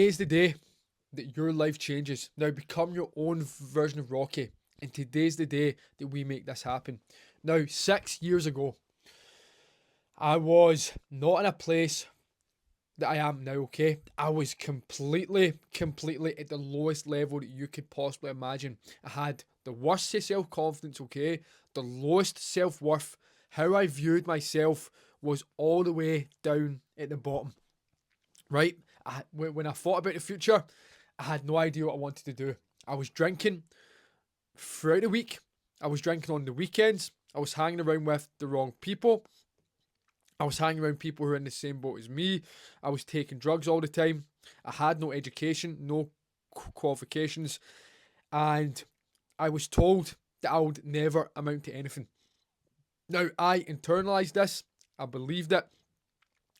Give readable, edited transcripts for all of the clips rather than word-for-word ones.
Today's the day that your life changes. Now become your own version of Rocky. And today's the day that we make this happen. Now, 6 years ago, I was not in a place that I am now, okay? I was completely at the lowest level that you could possibly imagine. I had the worst self confidence, okay? The lowest self worth. How I viewed myself was all the way down at the bottom, right? When I thought about the future, I had no idea what I wanted to do. I was drinking throughout the week. I was drinking on the weekends. I was hanging around with the wrong people. I was hanging around people who were in the same boat as me. I was taking drugs all the time. I had no education, no qualifications, and I was told that I would never amount to anything. Now, I internalized this, I believed it,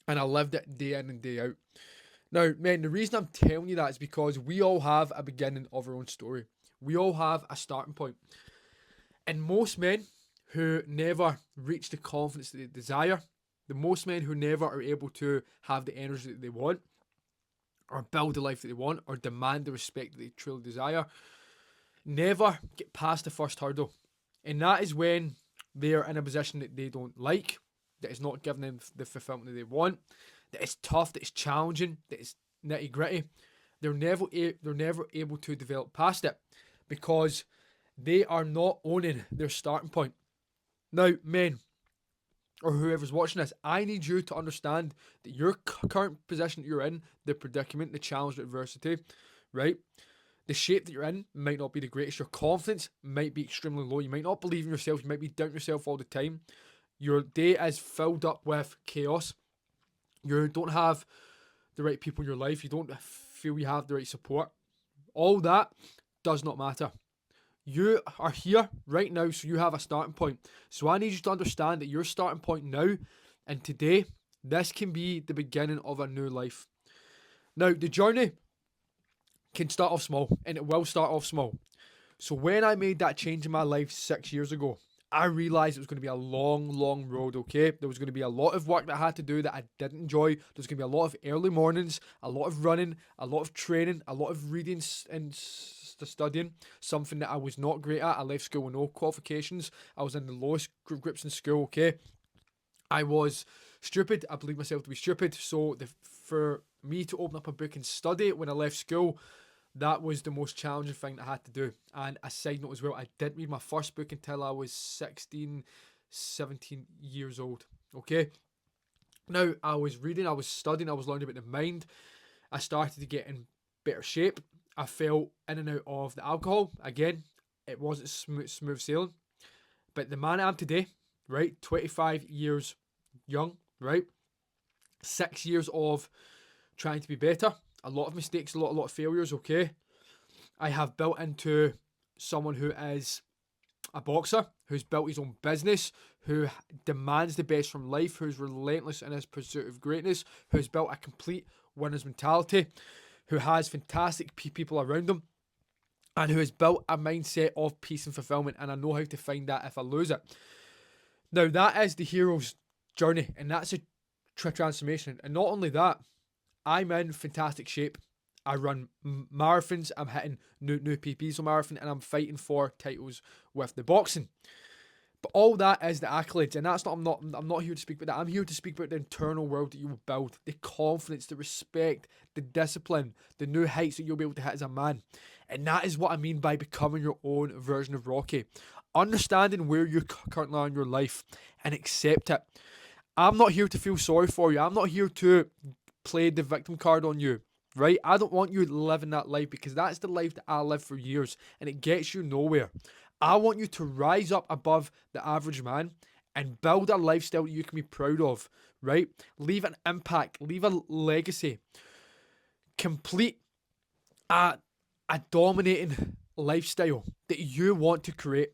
and I lived it day in and day out. Now, man, the reason I'm telling you that is because we all have a beginning of our own story. We all have a starting point. And most men who never reach the confidence that they desire, the most men who never are able to have the energy that they want, or build the life that they want, or demand the respect that they truly desire, never get past the first hurdle. And that is when they're in a position that they don't like, that is not giving them the fulfillment that they want, that is tough, that is challenging, that is nitty gritty. They're never able to develop past it because they are not owning their starting point. Now, men, or whoever's watching this, I need you to understand that your current position that you're in, the predicament, the challenge, the adversity, right? The shape that you're in might not be the greatest. Your confidence might be extremely low. You might not believe in yourself. You might be doubting yourself all the time. Your day is filled up with chaos. You don't have the right people in your life. You don't feel you have the right support. All that does not matter. You are here right now, so you have a starting point. So I need you to understand that your starting point now and today, this can be the beginning of a new life. Now, the journey can start off small, and it will start off small. So when I made that change in my life 6 years ago, I realized it was going to be a long road, okay? There was going to be a lot of work that I had to do that I didn't enjoy. There's going to be a lot of early mornings, a lot of running, a lot of training, a lot of reading and studying, something that I was not great at. I left school with no qualifications. I was in the lowest groups in school, okay? I was stupid. I believed myself to be stupid. So for me to open up a book and study when I left school, that was the most challenging thing that I had to do. And a side note as well, I didn't read my first book until I was 16, 17 years old. Okay? Now, I was reading, I was studying, I was learning about the mind. I started to get in better shape. I fell in and out of the alcohol. Again, it wasn't smooth sailing. But the man I am today, right? 25 years young, right? 6 years of trying to be better. A lot of mistakes, a lot of failures, okay? I have built into someone who is a boxer, who's built his own business, who demands the best from life, who's relentless in his pursuit of greatness, who's built a complete winner's mentality, who has fantastic people around him, and who has built a mindset of peace and fulfillment. And I know how to find that if I lose it. Now, that is the hero's journey, and that's a transformation. And not only that, I'm in fantastic shape. I run marathons. I'm hitting new PBs on marathon, and I'm fighting for titles with the boxing. But all that is the accolades, and that's not. I'm not here to speak about that. I'm here to speak about the internal world that you will build, the confidence, the respect, the discipline, the new heights that you'll be able to hit as a man. And that is what I mean by becoming your own version of Rocky. Understanding where you currently are in your life and accept it. I'm not here to feel sorry for you. I'm not here to play the victim card on you, right? I don't want you living that life because that's the life that I lived for years and it gets you nowhere. I want you to rise up above the average man and build a lifestyle that you can be proud of, right? Leave an impact, leave a legacy, complete a, a dominating lifestyle that you want to create.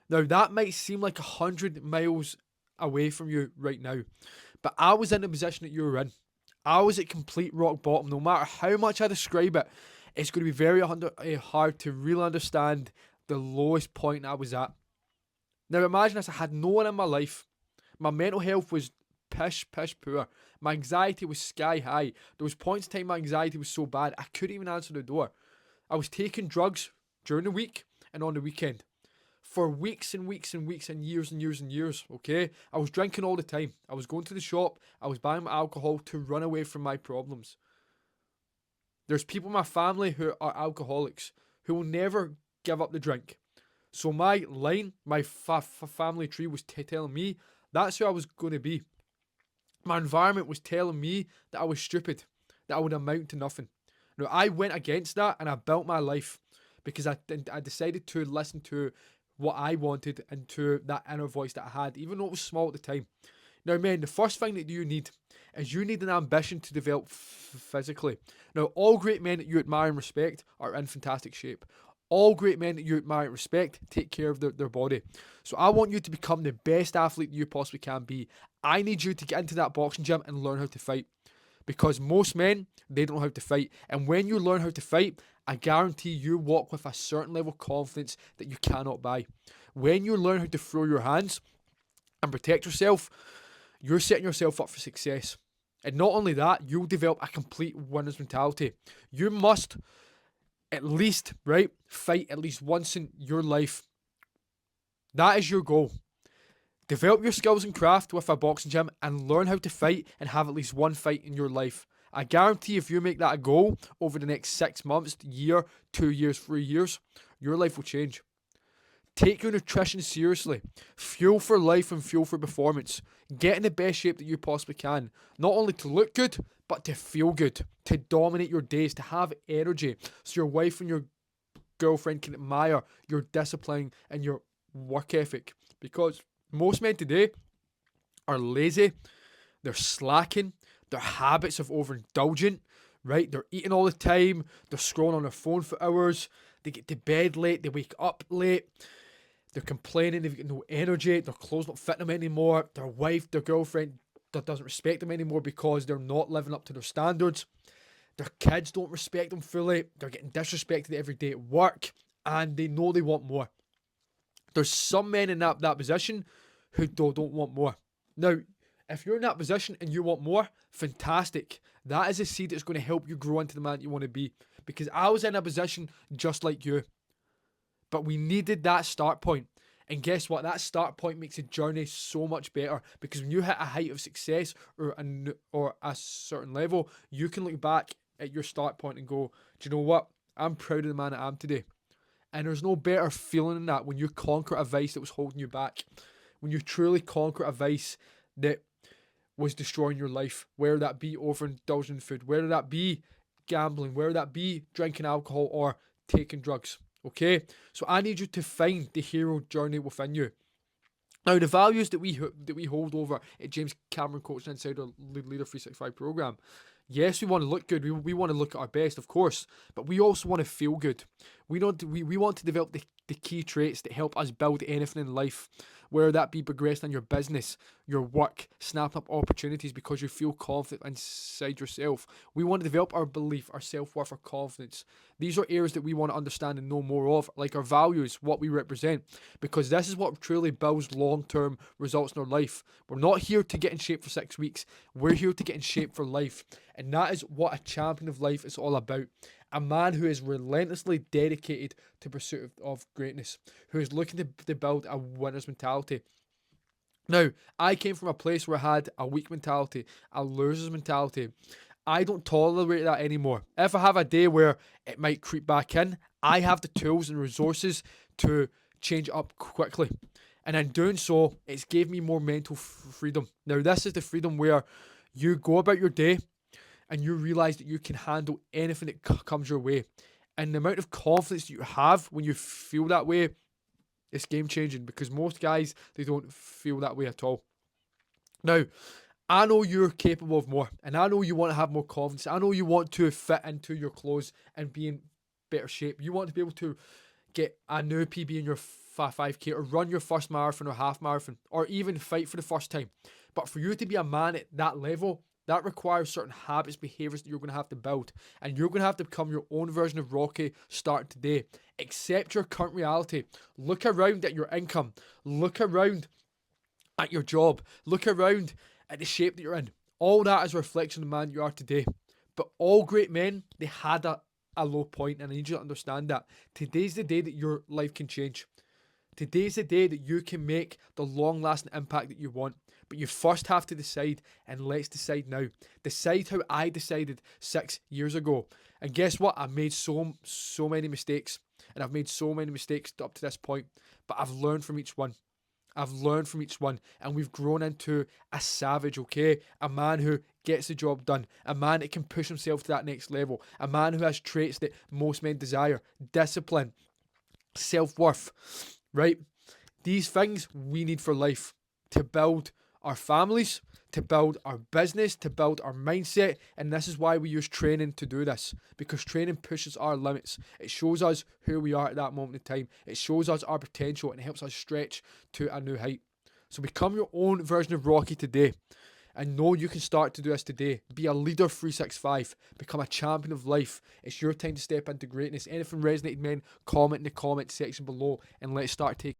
Now, that might seem like 100 miles away from you right now, but I was in the position that you were in. I was at complete rock bottom. No matter how much I describe it, it's going to be very hard to really understand the lowest point I was at. Now imagine this, I had no one in my life. My mental health was pish poor. My anxiety was sky high. There was points in time my anxiety was so bad I couldn't even answer the door. I was taking drugs during the week and on the weekend for weeks and weeks and weeks and years and years and years, okay? I was drinking all the time. I was going to the shop. I was buying my alcohol to run away from my problems. There's people in my family who are alcoholics who will never give up the drink. So my line, my family tree was telling me that's who I was going to be. My environment was telling me that I was stupid, that I would amount to nothing. Now, I went against that and I built my life because I decided to listen to what I wanted and to that inner voice that I had, even though it was small at the time. Now, man, the first thing that you need is you need an ambition to develop physically. Now, all great men that you admire and respect are in fantastic shape. All great men that you admire and respect take care of their body. So I want you to become the best athlete you possibly can be. I need you to get into that boxing gym and learn how to fight. Because most men, they don't know how to fight. And when you learn how to fight, I guarantee you walk with a certain level of confidence that you cannot buy. When you learn how to throw your hands and protect yourself, you're setting yourself up for success. And not only that, you'll develop a complete winner's mentality. You must at least, right, fight at least once in your life. That is your goal. Develop your skills and craft with a boxing gym and learn how to fight and have at least one fight in your life. I guarantee if you make that a goal over the next 6 months, year, 2 years, 3 years, your life will change. Take your nutrition seriously. Fuel for life and fuel for performance. Get in the best shape that you possibly can. Not only to look good, but to feel good. To dominate your days. To have energy. So your wife and your girlfriend can admire your discipline and your work ethic. Because most men today are lazy. They're slacking. Their habits of overindulgent. Right? They're eating all the time. They're scrolling on their phone for hours. They get to bed late. They wake up late. They're complaining they've got no energy, their clothes don't fit them anymore, their wife, their girlfriend doesn't respect them anymore because they're not living up to their standards. Their kids don't respect them fully, they're getting disrespected every day at work, and they know they want more. There's some men in that position who don't want more. Now, if you're in that position and you want more, fantastic. That is a seed that's going to help you grow into the man you want to be. Because I was in a position just like you. But we needed that start point. And guess what? That start point makes the journey so much better. Because when you hit a height of success or a certain level, you can look back at your start point and go, do you know what? I'm proud of the man I am today. And there's no better feeling than that when you conquer a vice that was holding you back. When you truly conquer a vice that was destroying your life. Whether that be overindulging in food. Whether that be gambling. Whether that be drinking alcohol or taking drugs. Okay, so I need you to find the hero journey within you. Now, the values that we hold over at James Cameron Coaching inside our Leader 365 program. Yes, we want to look good. We want to look at our best, of course, but we also want to feel good. We want to develop the key traits that help us build anything in life, whether that be progressing in your business, your work, snapping up opportunities because you feel confident inside yourself. We want to develop our belief, our self-worth, our confidence. These are areas that we want to understand and know more of, like our values, what we represent, because this is what truly builds long-term results in our life. We're not here to get in shape for 6 weeks. We're here to get in shape for life. And that is what a champion of life is all about. A man who is relentlessly dedicated to pursuit of greatness, who is looking to build a winner's mentality. Now, I came from a place where I had a weak mentality, a loser's mentality. I don't tolerate that anymore. If I have a day where it might creep back in, I have the tools and resources to change it up quickly. And in doing so, it's gave me more mental freedom. Now, this is the freedom where you go about your day and you realize that you can handle anything that comes your way. And the amount of confidence that you have when you feel that way, it's game changing, because most guys, they don't feel that way at all. Now, I know you're capable of more, and I know you want to have more confidence. I know you want to fit into your clothes and be in better shape. You want to be able to get a new PB in your 5K, or run your first marathon or half marathon, or even fight for the first time. But for you to be a man at that level, that requires certain habits, behaviors that you're going to have to build. And you're going to have to become your own version of Rocky starting today. Accept your current reality. Look around at your income. Look around at your job. Look around at the shape that you're in. All that is a reflection of the man you are today. But all great men, they had a low point, and I need you to understand that. Today's the day that your life can change. Today's the day that you can make the long lasting impact that you want. But you first have to decide, and let's decide now. Decide how I decided 6 years ago. And guess what? I made so many mistakes. And I've made so many mistakes up to this point. But I've learned from each one. I've learned from each one, and we've grown into a savage, okay? A man who gets the job done, a man that can push himself to that next level, a man who has traits that most men desire: discipline, self-worth, right? These things we need for life to build our families, to build our business, to build our mindset. And this is why we use training to do this, because training pushes our limits. It shows us who we are at that moment in time. It shows us our potential and helps us stretch to a new height. So become your own version of Rocky today. And know you can start to do this today. Be a leader 365. Become a champion of life. It's your time to step into greatness. Anything resonated, men, comment in the comment section below, and let's start taking